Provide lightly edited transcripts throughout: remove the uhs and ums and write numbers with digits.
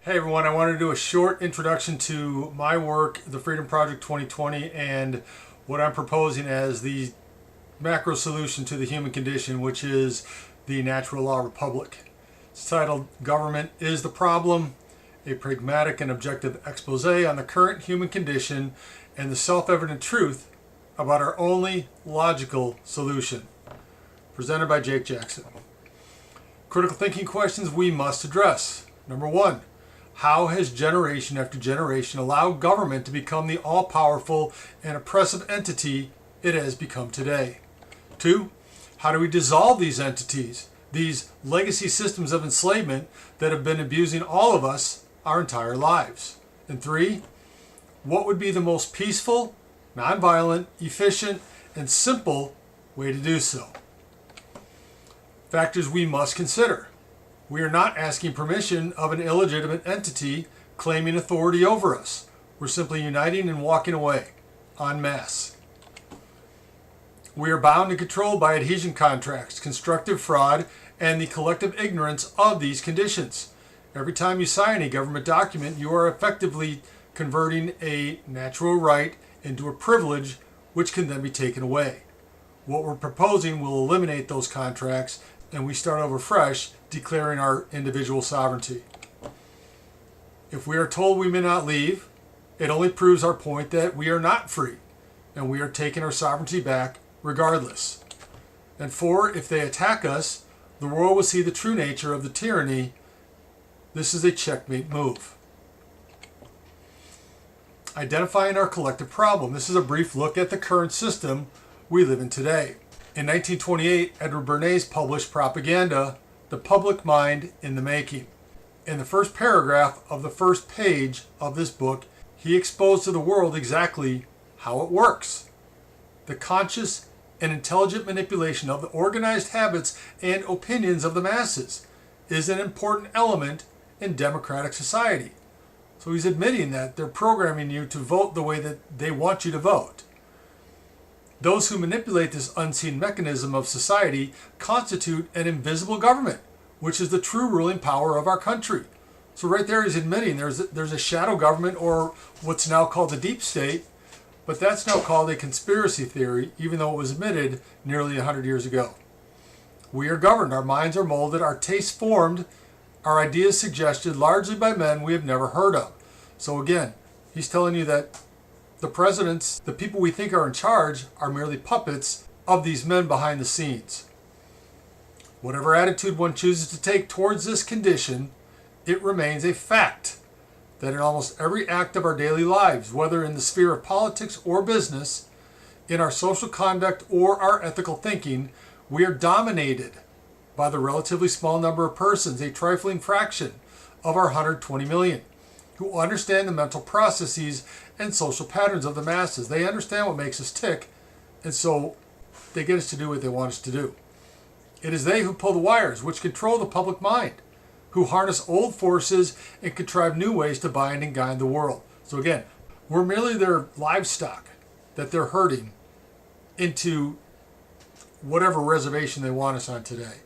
Hey everyone, I wanted to do a short introduction to my work, the Freedom Project 2020, and what I'm proposing as the macro solution to the human condition, which is the natural law republic. It's titled Government is the Problem, a pragmatic and objective expose on the current human condition and the self-evident truth about our only logical solution. Presented by Jake Jackson. Critical thinking questions we must address. Number one, how has generation after generation allowed government to become the all-powerful and oppressive entity it has become today? Two, how do we dissolve these entities, these legacy systems of enslavement that have been abusing all of us our entire lives? And three, what would be the most peaceful, nonviolent, efficient, and simple way to do so? Factors we must consider. We are not asking permission of an illegitimate entity claiming authority over us. We're simply uniting and walking away en masse. We are bound and controlled by adhesion contracts, constructive fraud, and the collective ignorance of these conditions. Every time you sign a government document, you are effectively converting a natural right into a privilege which can then be taken away. What we're proposing will eliminate those contracts and we start over fresh, declaring our individual sovereignty. If we are told we may not leave, it only proves our point that we are not free, and we are taking our sovereignty back regardless. And four, if they attack us, the world will see the true nature of the tyranny. This is a checkmate move. Identifying our collective problem. This is a brief look at the current system we live in today. In 1928, Edward Bernays published Propaganda, The Public Mind in the Making. In the first paragraph of the first page of this book, he exposed to the world exactly how it works. The conscious and intelligent manipulation of the organized habits and opinions of the masses is an important element in democratic society. So he's admitting that they're programming you to vote the way that they want you to vote. Those who manipulate this unseen mechanism of society constitute an invisible government, which is the true ruling power of our country. So right there he's admitting there's a shadow government, or what's now called the deep state, but that's now called a conspiracy theory, even though it was admitted nearly 100 years ago. We are governed, our minds are molded, our tastes formed, our ideas suggested largely by men we have never heard of. So again, he's telling you that the presidents, the people we think are in charge, are merely puppets of these men behind the scenes. Whatever attitude one chooses to take towards this condition, it remains a fact that in almost every act of our daily lives, whether in the sphere of politics or business, in our social conduct or our ethical thinking, we are dominated by the relatively small number of persons, a trifling fraction of our 120 million, who understand the mental processes and social patterns of the masses. They understand what makes us tick, and so they get us to do what they want us to do. It is they who pull the wires, which control the public mind, who harness old forces and contrive new ways to bind and guide the world. So again, we're merely their livestock that they're herding into whatever reservation they want us on today.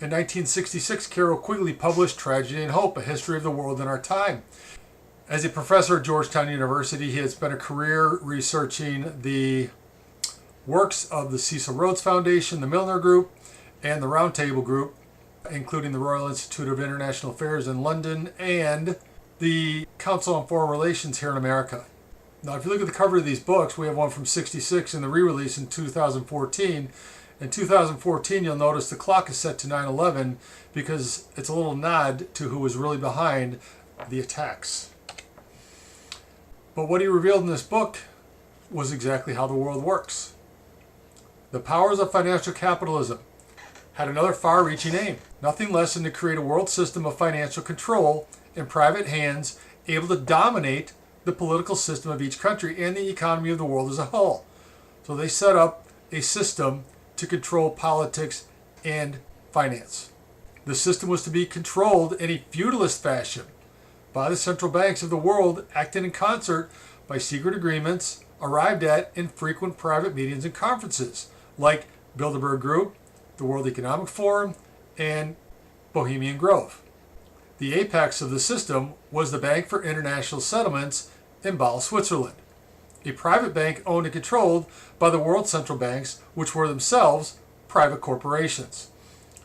In 1966, Carroll Quigley published Tragedy and Hope, A History of the World in Our Time. As a professor at Georgetown University, he had spent a career researching the works of the Cecil Rhodes Foundation, the Milner Group, and the Round Table Group, including the Royal Institute of International Affairs in London and the Council on Foreign Relations here in America. Now, if you look at the cover of these books, we have one from '66 and the re-release in 2014. In 2014, you'll notice the clock is set to 9/11 because it's a little nod to who was really behind the attacks. But what he revealed in this book was exactly how the world works. The powers of financial capitalism had another far-reaching aim, nothing less than to create a world system of financial control in private hands, able to dominate the political system of each country and the economy of the world as a whole. So they set up a system to control politics and finance. The system was to be controlled in a feudalist fashion by the central banks of the world, acting in concert by secret agreements arrived at in frequent private meetings and conferences like Bilderberg Group, the World Economic Forum, and Bohemian Grove. The apex of the system was the Bank for International Settlements in Basel, Switzerland, a private bank owned and controlled by the world central banks, which were themselves private corporations.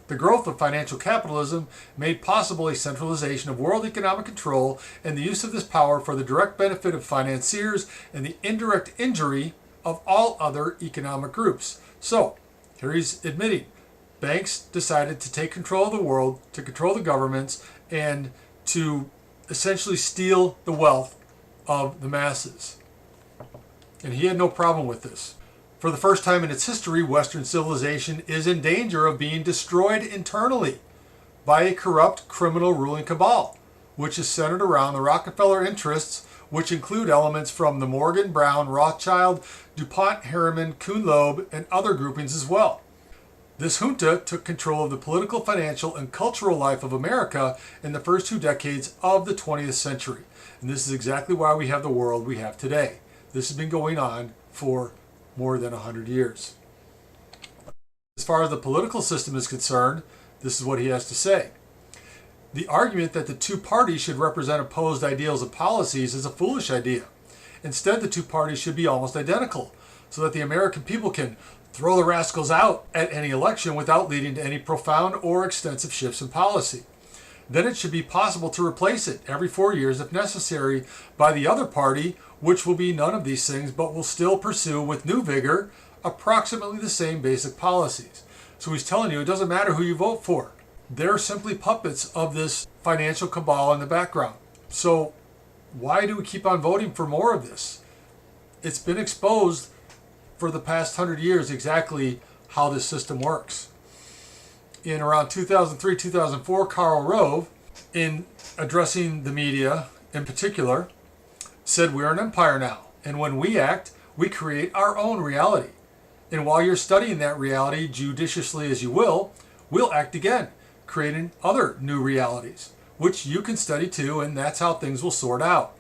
The growth of financial capitalism made possible a centralization of world economic control and the use of this power for the direct benefit of financiers and the indirect injury of all other economic groups. So, here he's admitting, banks decided to take control of the world, to control the governments, and to essentially steal the wealth of the masses. And he had no problem with this. For the first time in its history, Western civilization is in danger of being destroyed internally by a corrupt criminal ruling cabal, which is centered around the Rockefeller interests, which include elements from the Morgan, Brown, Rothschild, DuPont, Harriman, Kuhn-Loeb, and other groupings as well. This junta took control of the political, financial, and cultural life of America in the first 2 decades of the 20th century. And this is exactly why we have the world we have today. This has been going on for more than 100 years. As far as the political system is concerned, this is what he has to say. The argument that the two parties should represent opposed ideals and policies is a foolish idea. Instead, the two parties should be almost identical, so that the American people can throw the rascals out at any election without leading to any profound or extensive shifts in policy. Then it should be possible to replace it every 4 years if necessary by the other party, which will be none of these things but will still pursue with new vigor approximately the same basic policies. So he's telling you it doesn't matter who you vote for. They're simply puppets of this financial cabal in the background. So why do we keep on voting for more of this? It's been exposed for the past 100 years exactly how this system works. In around 2003, 2004, Karl Rove, in addressing the media in particular, said we're an empire now, and when we act, we create our own reality. And while you're studying that reality judiciously as you will, we'll act again, creating other new realities, which you can study too, and that's how things will sort out.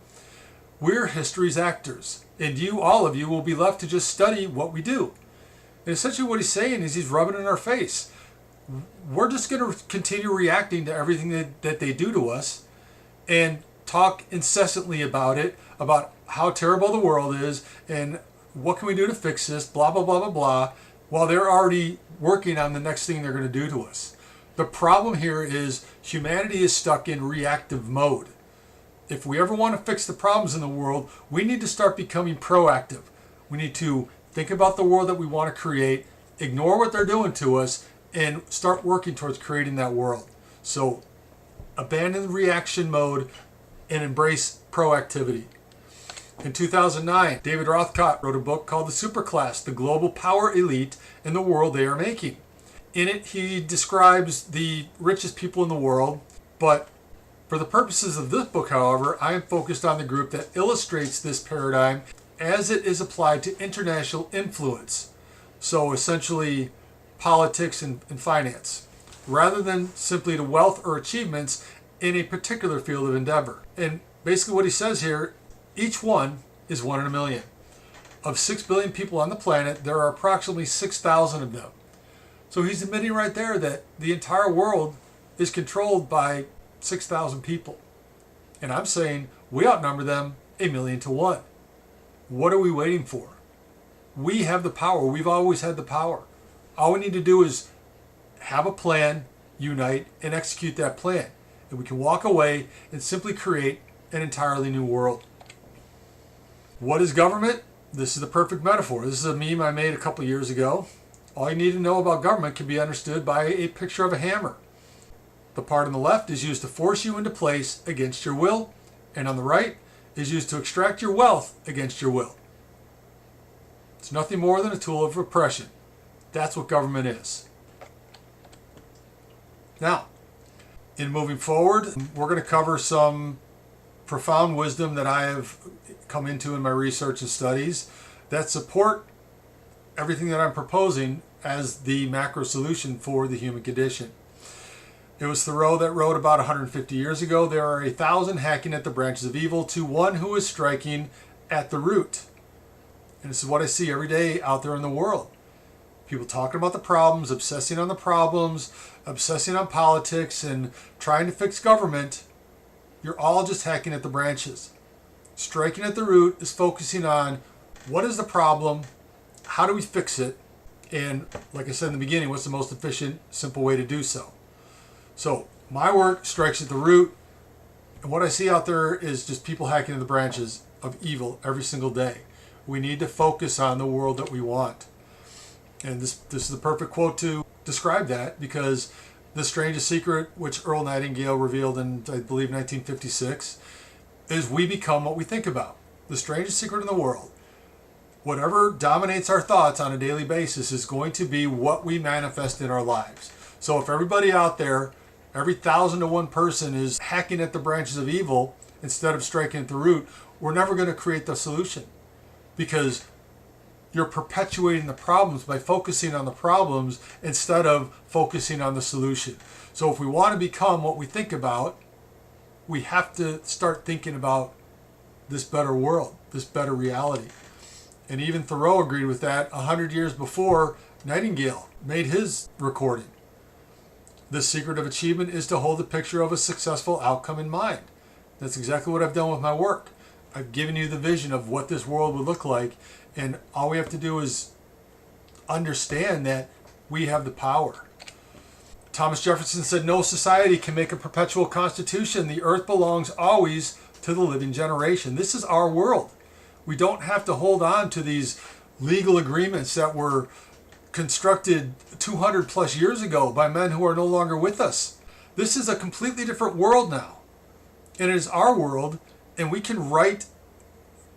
We're history's actors, and you, all of you, will be left to just study what we do. And essentially what he's saying is he's rubbing it in our face. We're just going to continue reacting to everything that they do to us and talk incessantly about it, about how terrible the world is and what can we do to fix this, blah, blah, blah, blah, blah, while they're already working on the next thing they're going to do to us. The problem here is humanity is stuck in reactive mode. If we ever want to fix the problems in the world, we need to start becoming proactive. We need to think about the world that we want to create, ignore what they're doing to us, and start working towards creating that world. So abandon reaction mode and embrace proactivity. In 2009, David Rothkott wrote a book called The Superclass, The Global Power Elite and the World They Are Making. In it, he describes the richest people in the world, but for the purposes of this book, however, I am focused on the group that illustrates this paradigm as it is applied to international influence. So essentially, politics and finance, rather than simply to wealth or achievements in a particular field of endeavor. And basically what he says here, each one is 1 in a million. Of 6 billion people on the planet, there are approximately 6,000 of them. So he's admitting right there that the entire world is controlled by 6,000 people. And I'm saying we outnumber them 1,000,000 to 1. What are we waiting for? We have the power. We've always had the power. All we need to do is have a plan, unite, and execute that plan. And we can walk away and simply create an entirely new world. What is government? This is the perfect metaphor. This is a meme I made a couple years ago. All you need to know about government can be understood by a picture of a hammer. The part on the left is used to force you into place against your will, and on the right is used to extract your wealth against your will. It's nothing more than a tool of oppression. That's what government is. Now, in moving forward, we're going to cover some profound wisdom that I have come into in my research and studies that support everything that I'm proposing as the macro solution for the human condition. It was Thoreau that wrote about 150 years ago, there are 1,000 hacking at the branches of evil to one who is striking at the root. And this is what I see every day out there in the world. People talking about the problems, obsessing on the problems, obsessing on politics, and trying to fix government. You're all just hacking at the branches. Striking at the root is focusing on what is the problem, how do we fix it, and like I said in the beginning, what's the most efficient, simple way to do so. So my work strikes at the root, and what I see out there is just people hacking at the branches of evil every single day. We need to focus on the world that we want. And this is the perfect quote to describe that, because the strangest secret, which Earl Nightingale revealed in, I believe, 1956, is we become what we think about. The strangest secret in the world. Whatever dominates our thoughts on a daily basis is going to be what we manifest in our lives. So if everybody out there, every 1,000 to 1 person is hacking at the branches of evil instead of striking at the root, we're never going to create the solution, because you're perpetuating the problems by focusing on the problems instead of focusing on the solution. So if we want to become what we think about, we have to start thinking about this better world, this better reality. And even Thoreau agreed with that 100 years before Nightingale made his recording. The secret of achievement is to hold the picture of a successful outcome in mind. That's exactly what I've done with my work. I've given you the vision of what this world would look like, and all we have to do is understand that we have the power. Thomas Jefferson said, "No society can make a perpetual constitution. The earth belongs always to the living generation." This is our world. We don't have to hold on to these legal agreements that were constructed 200 plus years ago by men who are no longer with us. This is a completely different world now. And it is our world, and we can write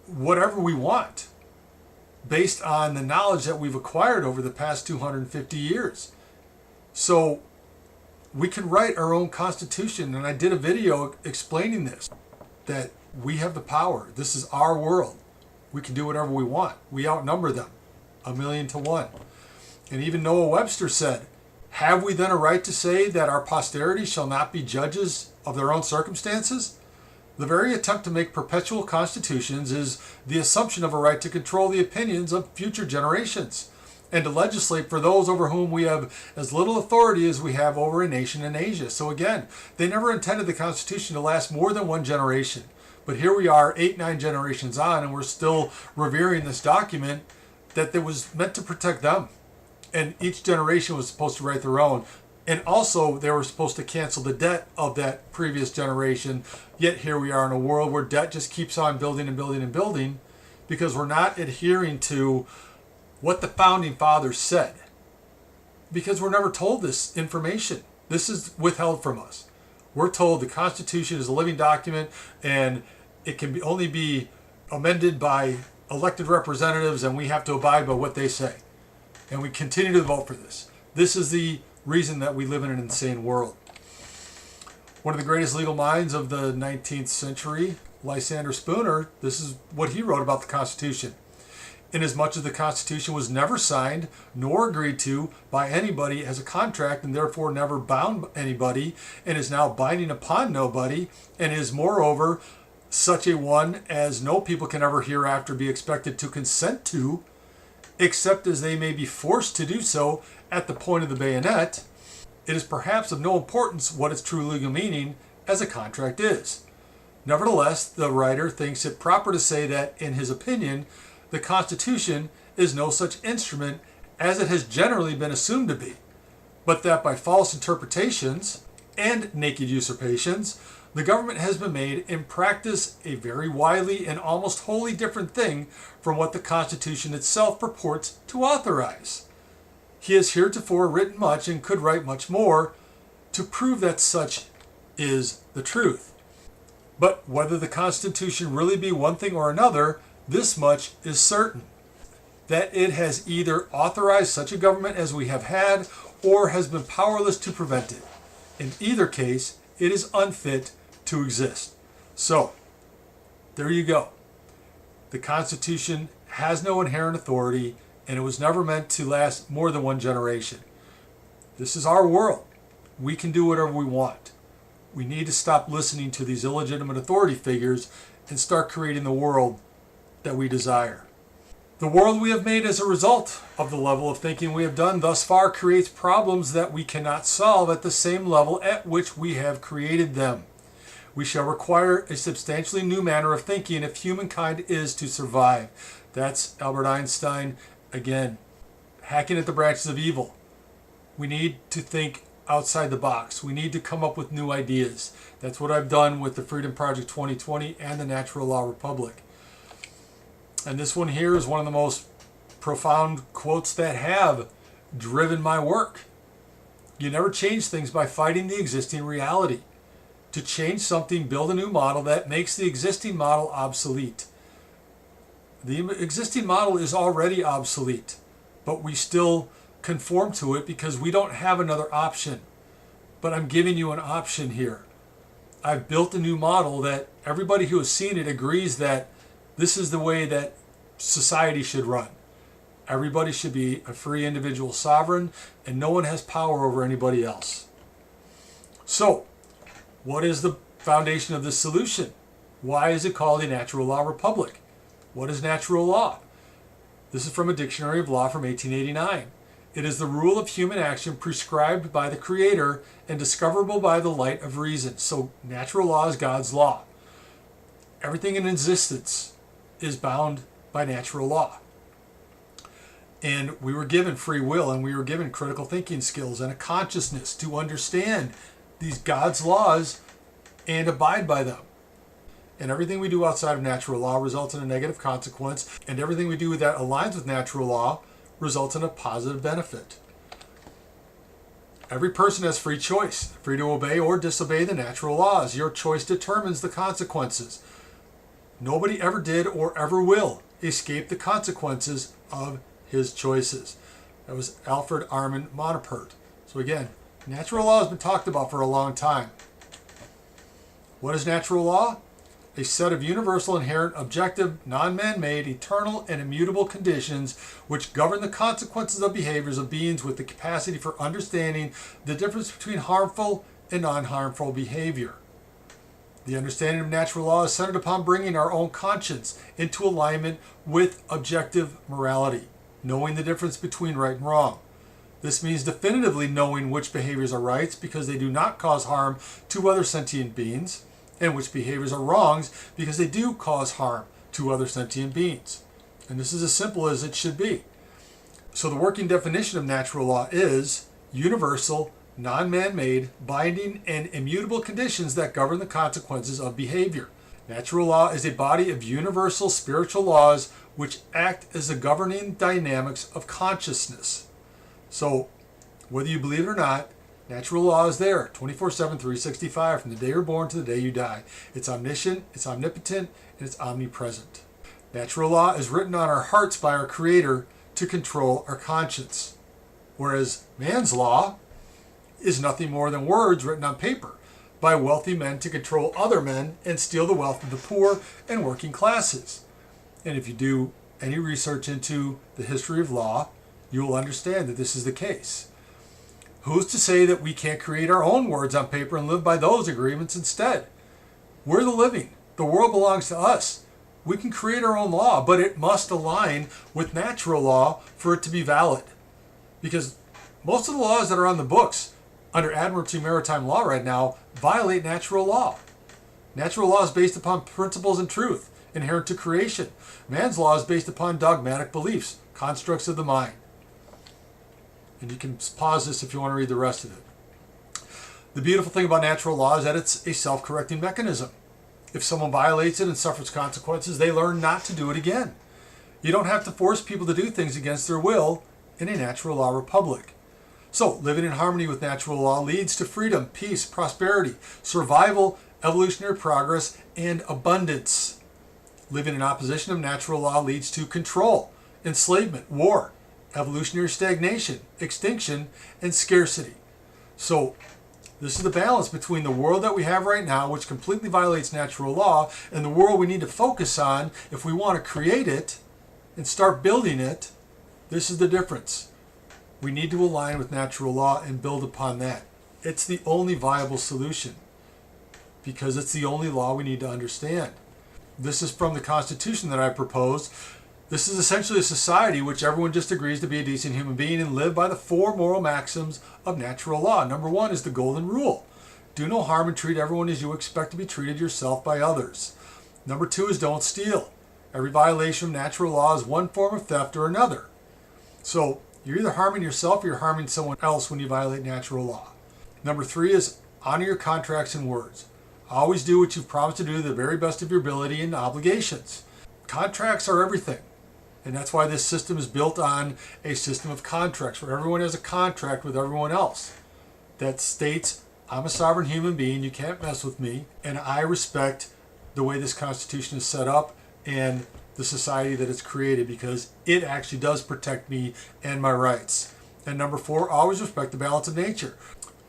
whatever we want based on the knowledge that we've acquired over the past 250 years. So we can write our own constitution, and I did a video explaining this, that we have the power. This is our world. We can do whatever we want. We outnumber them 1,000,000 to 1. And even Noah Webster said, "Have we then a right to say that our posterity shall not be judges of their own circumstances?" The very attempt to make perpetual constitutions is the assumption of a right to control the opinions of future generations and to legislate for those over whom we have as little authority as we have over a nation in Asia. So again, they never intended the Constitution to last more than 1 generation. But here we are 8, 9 generations on, and we're still revering this document that was meant to protect them. And each generation was supposed to write their own. And also, they were supposed to cancel the debt of that previous generation. Yet here we are in a world where debt just keeps on building and building and building, because we're not adhering to what the founding fathers said. Because we're never told this information. This is withheld from us. We're told the Constitution is a living document, and it can only be amended by elected representatives, and we have to abide by what they say. And we continue to vote for this. This is the reason that we live in an insane world. One of the greatest legal minds of the 19th century, Lysander Spooner, this is what he wrote about the Constitution. "Inasmuch as the Constitution was never signed nor agreed to by anybody as a contract, and therefore never bound anybody, and is now binding upon nobody, and is moreover such a one as no people can ever hereafter be expected to consent to, except as they may be forced to do so at the point of the bayonet, it is perhaps of no importance what its true legal meaning as a contract is. Nevertheless, the writer thinks it proper to say that, in his opinion, the Constitution is no such instrument as it has generally been assumed to be, but that by false interpretations and naked usurpations, the government has been made in practice a very widely and almost wholly different thing from what the Constitution itself purports to authorize. He has heretofore written much and could write much more to prove that such is the truth. But whether the Constitution really be one thing or another, this much is certain, that it has either authorized such a government as we have had, or has been powerless to prevent it. In either case, it is unfit to exist." So, there you go. The Constitution has no inherent authority, and it was never meant to last more than 1 generation. This is our world. We can do whatever we want. We need to stop listening to these illegitimate authority figures and start creating the world that we desire. The world we have made as a result of the level of thinking we have done thus far creates problems that we cannot solve at the same level at which we have created them. We shall require a substantially new manner of thinking if humankind is to survive. That's Albert Einstein again, hacking at the branches of evil. We need to think outside the box. We need to come up with new ideas. That's what I've done with the Freedom Project 2020 and the Natural Law Republic. And this one here is one of the most profound quotes that have driven my work. You never change things by fighting the existing reality. To change something, build a new model that makes the existing model obsolete. The existing model is already obsolete, but we still conform to it because we don't have another option. But I'm giving you an option here. I've built a new model that everybody who has seen it agrees that this is the way that society should run. Everybody should be a free individual sovereign, and no one has power over anybody else. So, what is the foundation of this solution? Why is it called a natural law republic? What is natural law? This is from a dictionary of law from 1889. It is the rule of human action prescribed by the Creator and discoverable by the light of reason. So natural law is God's law. Everything in existence is bound by natural law. And we were given free will, and we were given critical thinking skills and a consciousness to understand these God's laws and abide by them. And everything we do outside of natural law results in a negative consequence, and everything we do that aligns with natural law results in a positive benefit. Every person has free choice, free to obey or disobey the natural laws. Your choice determines the consequences. Nobody ever did or ever will escape the consequences of his choices. That was Alfred Armand Monapert. So again, natural law has been talked about for a long time. What is natural law? A set of universal, inherent, objective, non-man-made, eternal, and immutable conditions which govern the consequences of behaviors of beings with the capacity for understanding the difference between harmful and non-harmful behavior. The understanding of natural law is centered upon bringing our own conscience into alignment with objective morality, knowing the difference between right and wrong. This means definitively knowing which behaviors are rights because they do not cause harm to other sentient beings, and which behaviors are wrongs because they do cause harm to other sentient beings. And this is as simple as it should be. So the working definition of natural law is universal, non-man-made, binding, and immutable conditions that govern the consequences of behavior. Natural law is a body of universal spiritual laws which act as the governing dynamics of consciousness. So, whether you believe it or not, natural law is there, 24/7, 365, from the day you're born to the day you die. It's omniscient, it's omnipotent, and it's omnipresent. Natural law is written on our hearts by our Creator to control our conscience. Whereas man's law is nothing more than words written on paper by wealthy men to control other men and steal the wealth of the poor and working classes. And if you do any research into the history of law, you will understand that this is the case. Who's to say that we can't create our own words on paper and live by those agreements instead? We're the living. The world belongs to us. We can create our own law, but it must align with natural law for it to be valid. Because most of the laws that are on the books under Admiralty Maritime Law right now violate natural law. Natural law is based upon principles and truth inherent to creation. Man's law is based upon dogmatic beliefs, constructs of the mind. And you can pause this if you want to read the rest of it. The beautiful thing about natural law is that it's a self-correcting mechanism. If someone violates it and suffers consequences, they learn not to do it again. You don't have to force people to do things against their will in a natural law republic. So, living in harmony with natural law leads to freedom, peace, prosperity, survival, evolutionary progress, and abundance. Living in opposition of natural law leads to control, enslavement, war, evolutionary stagnation, extinction, and scarcity. So, this is the balance between the world that we have right now, which completely violates natural law, and the world we need to focus on if we want to create it and start building it. This is the difference. We need to align with natural law and build upon that. It's the only viable solution because it's the only law we need to understand. This is from the Constitution that I proposed. This is essentially a society which everyone just agrees to be a decent human being and live by the 4 moral maxims of natural law. Number 1 is the golden rule. Do no harm and treat everyone as you expect to be treated yourself by others. Number 2 is don't steal. Every violation of natural law is one form of theft or another. So you're either harming yourself or you're harming someone else when you violate natural law. Number 3 is honor your contracts and words. Always do what you've promised to do to the very best of your ability and obligations. Contracts are everything. And that's why this system is built on a system of contracts where everyone has a contract with everyone else that states, I'm a sovereign human being, you can't mess with me, and I respect the way this Constitution is set up and the society that it's created because it actually does protect me and my rights. And number 4, always respect the balance of nature.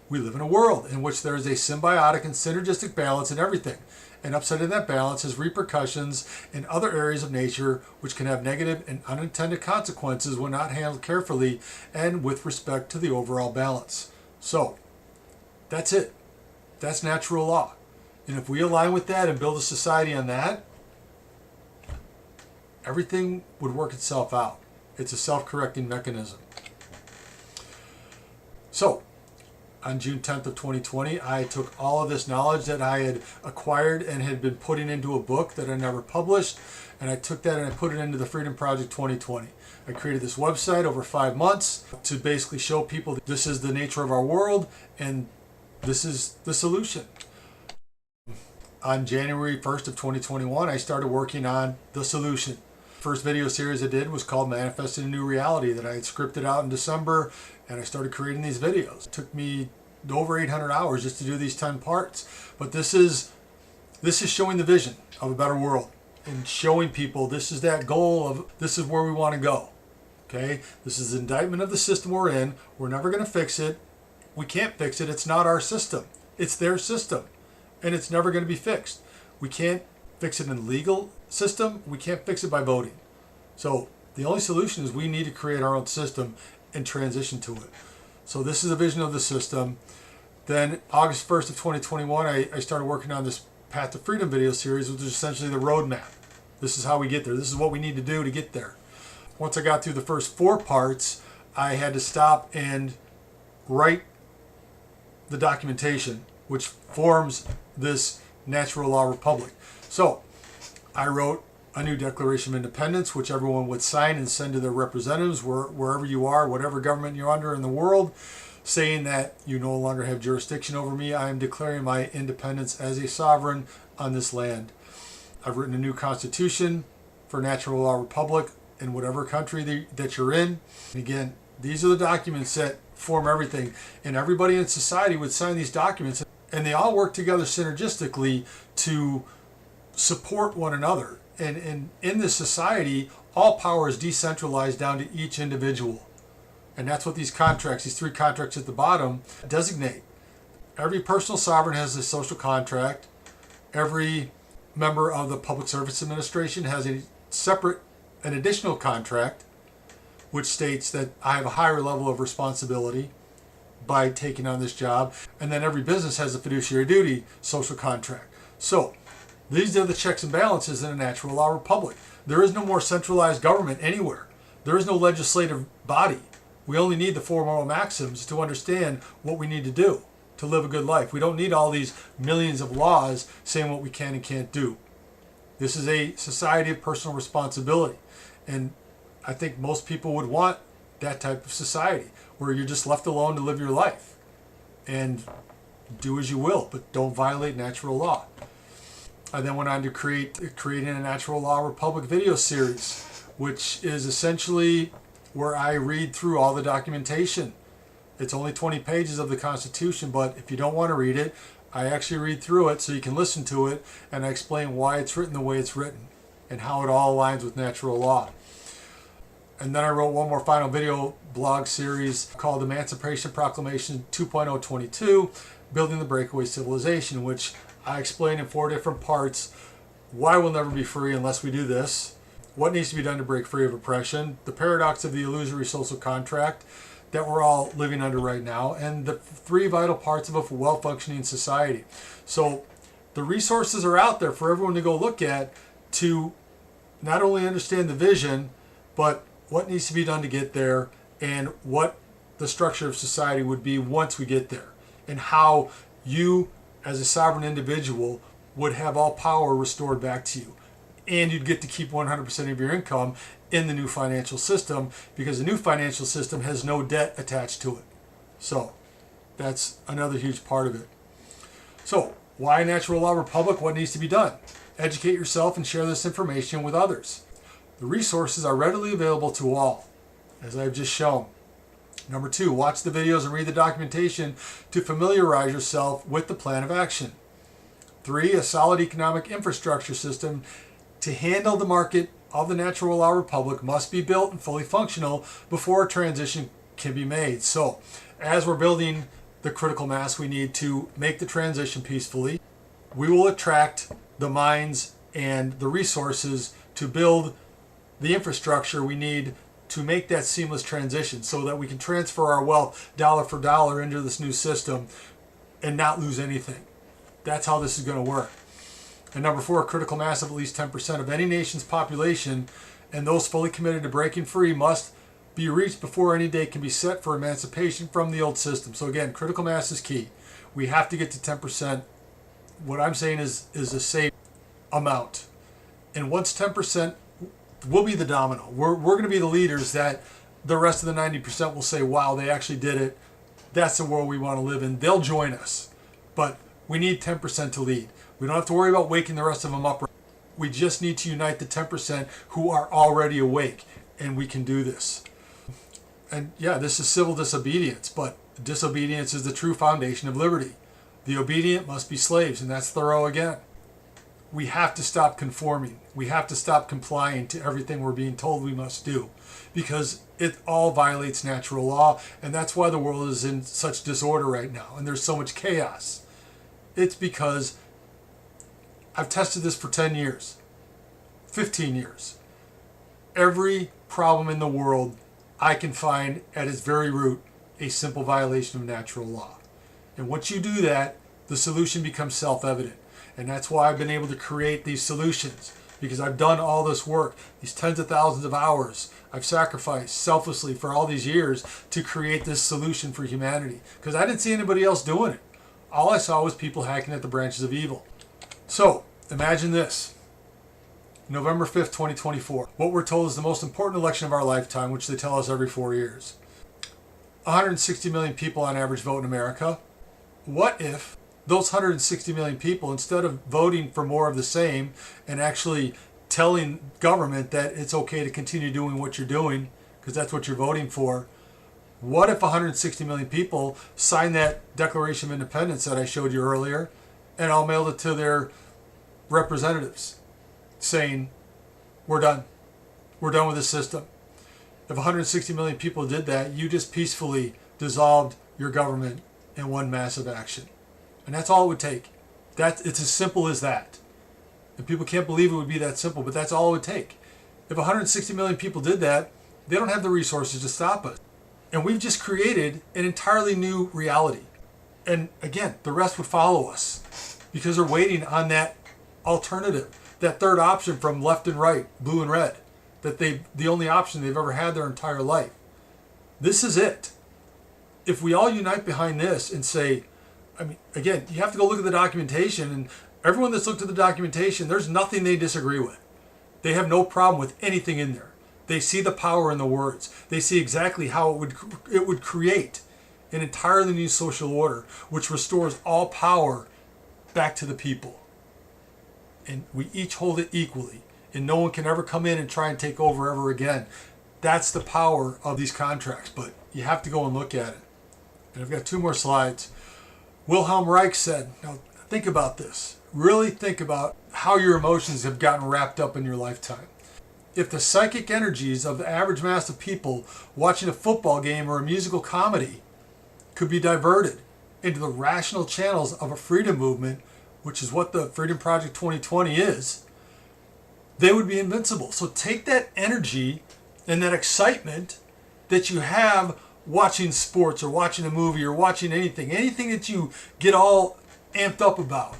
We live in a world in which there is a symbiotic and synergistic balance in everything. And upsetting that balance has repercussions in other areas of nature which can have negative and unintended consequences when not handled carefully and with respect to the overall balance. So, that's it. That's natural law. And if we align with that and build a society on that, everything would work itself out. It's a self-correcting mechanism. So, on June 10th of 2020, I took all of this knowledge that I had acquired and had been putting into a book that I never published, and I took that and I put it into the Freedom Project 2020. I created this website over 5 months to basically show people that this is the nature of our world and this is the solution. On January 1st of 2021, I started working on the solution. First video series I did was called Manifesting a New Reality that I had scripted out in December, and I started creating these videos. It took me over 800 hours just to do these 10 parts. But this is showing the vision of a better world and showing people this is that goal of this is where we want to go. Okay? This is an indictment of the system we're in. We're never going to fix it. We can't fix it. It's not our system. It's their system. And it's never going to be fixed. We can't fix it in the legal system. We can't fix it by voting. So the only solution is we need to create our own system and transition to it. So this is a vision of the system. Then August 1st of 2021, I started working on this Path to Freedom video series, which is essentially the roadmap. This is how we get there. This is what we need to do to get there. Once I got through the first 4 parts, I had to stop and write the documentation, which forms this natural law republic. So I wrote a new Declaration of Independence, which everyone would sign and send to their representatives wherever you are, whatever government you're under in the world, saying that you no longer have jurisdiction over me. I am declaring my independence as a sovereign on this land. I've written a new constitution for natural law republic in whatever country that you're in. And again, these are the documents that form everything. And everybody in society would sign these documents, and they all work together synergistically to support one another. And in this society, all power is decentralized down to each individual. And that's what these contracts, these 3 contracts at the bottom, designate. Every personal sovereign has a social contract. Every member of the Public Service Administration has a separate, an additional contract, which states that I have a higher level of responsibility by taking on this job. And then every business has a fiduciary duty social contract. So these are the checks and balances in a natural law republic. There is no more centralized government anywhere. There is no legislative body. We only need the 4 moral maxims to understand what we need to do to live a good life. We don't need all these millions of laws saying what we can and can't do. This is a society of personal responsibility. And I think most people would want that type of society where you're just left alone to live your life and do as you will, but don't violate natural law. I then went on to creating a natural law republic video series, which is essentially where I read through all the documentation. It's only 20 pages of the Constitution, but if you don't want to read it, I actually read through it so you can listen to it, and I explain why it's written the way it's written and how it all aligns with natural law. And then I wrote one more final video blog series called Emancipation Proclamation 2.022, Building the Breakaway Civilization, which I explain in 4 different parts why we'll never be free unless we do this, what needs to be done to break free of oppression, the paradox of the illusory social contract that we're all living under right now, and the 3 vital parts of a well-functioning society. So the resources are out there for everyone to go look at to not only understand the vision, but what needs to be done to get there, and what the structure of society would be once we get there, and how you as a sovereign individual would have all power restored back to you. And you'd get to keep 100% of your income in the new financial system, because the new financial system has no debt attached to it. So that's another huge part of it. So why a natural law republic? What needs to be done? Educate yourself and share this information with others. The resources are readily available to all, as I've just shown. Number 2, watch the videos and read the documentation to familiarize yourself with the plan of action. 3, a solid economic infrastructure system to handle the market of the natural law republic must be built and fully functional before a transition can be made. So, as we're building the critical mass we need to make the transition peacefully, we will attract the minds and the resources to build the infrastructure we need to make that seamless transition, so that we can transfer our wealth dollar for dollar into this new system and not lose anything. That's how this is going to work. And number 4, a critical mass of at least 10% of any nation's population, and those fully committed to breaking free, must be reached before any date can be set for emancipation from the old system. So again, critical mass is key. We have to get to 10%. What I'm saying is a safe amount. And once 10%, we'll be the domino. We're going to be the leaders that the rest of the 90% will say, wow, they actually did it. That's the world we want to live in. They'll join us. But we need 10% to lead. We don't have to worry about waking the rest of them up. We just need to unite the 10% who are already awake. And we can do this. And yeah, this is civil disobedience, but disobedience is the true foundation of liberty. The obedient must be slaves, and that's Thoreau again. We have to stop conforming. We have to stop complying to everything we're being told we must do, because it all violates natural law, and that's why the world is in such disorder right now, and there's so much chaos. It's because I've tested this for 10 years, 15 years. Every problem in the world I can find at its very root a simple violation of natural law. And once you do that, the solution becomes self-evident. And that's why I've been able to create these solutions, because I've done all this work, these tens of thousands of hours I've sacrificed selflessly for all these years to create this solution for humanity, because I didn't see anybody else doing it. All I saw was people hacking at the branches of evil. So imagine this. November 5th, 2024. What we're told is the most important election of our lifetime, which they tell us every 4 years. 160 million people on average vote in America. What if those 160 million people, instead of voting for more of the same and actually telling government that it's okay to continue doing what you're doing because that's what you're voting for, what if 160 million people sign that Declaration of Independence that I showed you earlier, and I'll mail it to their representatives saying, we're done with this system. If 160 million people did that, you just peacefully dissolved your government in one massive action. And that's all it would take. It's as simple as that. And people can't believe it would be that simple, but that's all it would take. If 160 million people did that, they don't have the resources to stop us. And we've just created an entirely new reality. And again, the rest would follow us because they're waiting on that alternative, that third option from left and right, blue and red, that the only option they've ever had their entire life. This is it. If we all unite behind this and say, I mean, again, you have to go look at the documentation, and everyone that's looked at the documentation, there's nothing they disagree with. They have no problem with anything in there. They see the power in the words. They see exactly how it would create an entirely new social order, which restores all power back to the people. And we each hold it equally, and no one can ever come in and try and take over ever again. That's the power of these contracts, but you have to go and look at it. And I've got 2 more slides. Wilhelm Reich said, now think about this. Really think about how your emotions have gotten wrapped up in your lifetime. If the psychic energies of the average mass of people watching a football game or a musical comedy could be diverted into the rational channels of a freedom movement, which is what the Freedom Project 2020 is, they would be invincible. So take that energy and that excitement that you have watching sports or watching a movie or watching anything that you get all amped up about.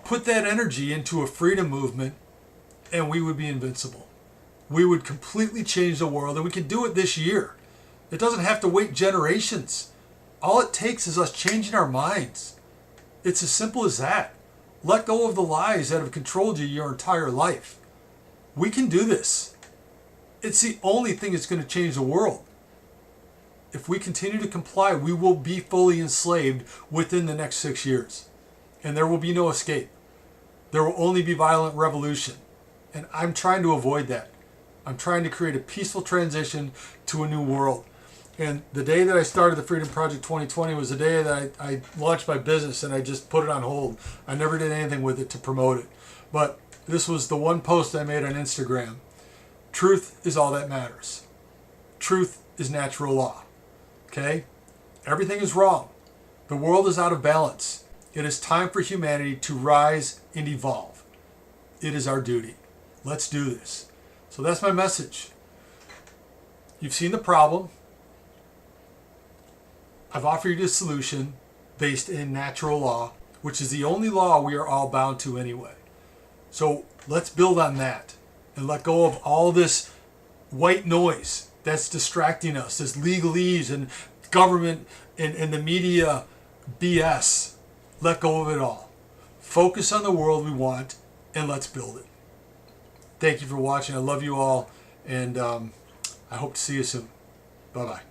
Put that energy into a freedom movement and we would be invincible. we would completely change the world, and we can do it this year. It doesn't have to wait generations. All it takes is us changing our minds. It's as simple as that. Let go of the lies that have controlled you your entire life. We can do this. It's the only thing that's going to change the world. If we continue to comply, we will be fully enslaved within the next 6 years. And there will be no escape. There will only be violent revolution. And I'm trying to avoid that. I'm trying to create a peaceful transition to a new world. And the day that I started the Freedom Project 2020 was the day that I launched my business, and I just put it on hold. I never did anything with it to promote it. But this was the one post I made on Instagram. Truth is all that matters. Truth is natural law. Okay? Everything is wrong. The world is out of balance. It is time for humanity to rise and evolve. It is our duty. Let's do this. So that's my message. You've seen the problem. I've offered you a solution based in natural law, which is the only law we are all bound to anyway. So let's build on that and let go of all this white noise that's distracting us, this legalese and government and the media BS. Let go of it all. Focus on the world we want, and let's build it. Thank you for watching. I love you all, and I hope to see you soon. Bye-bye.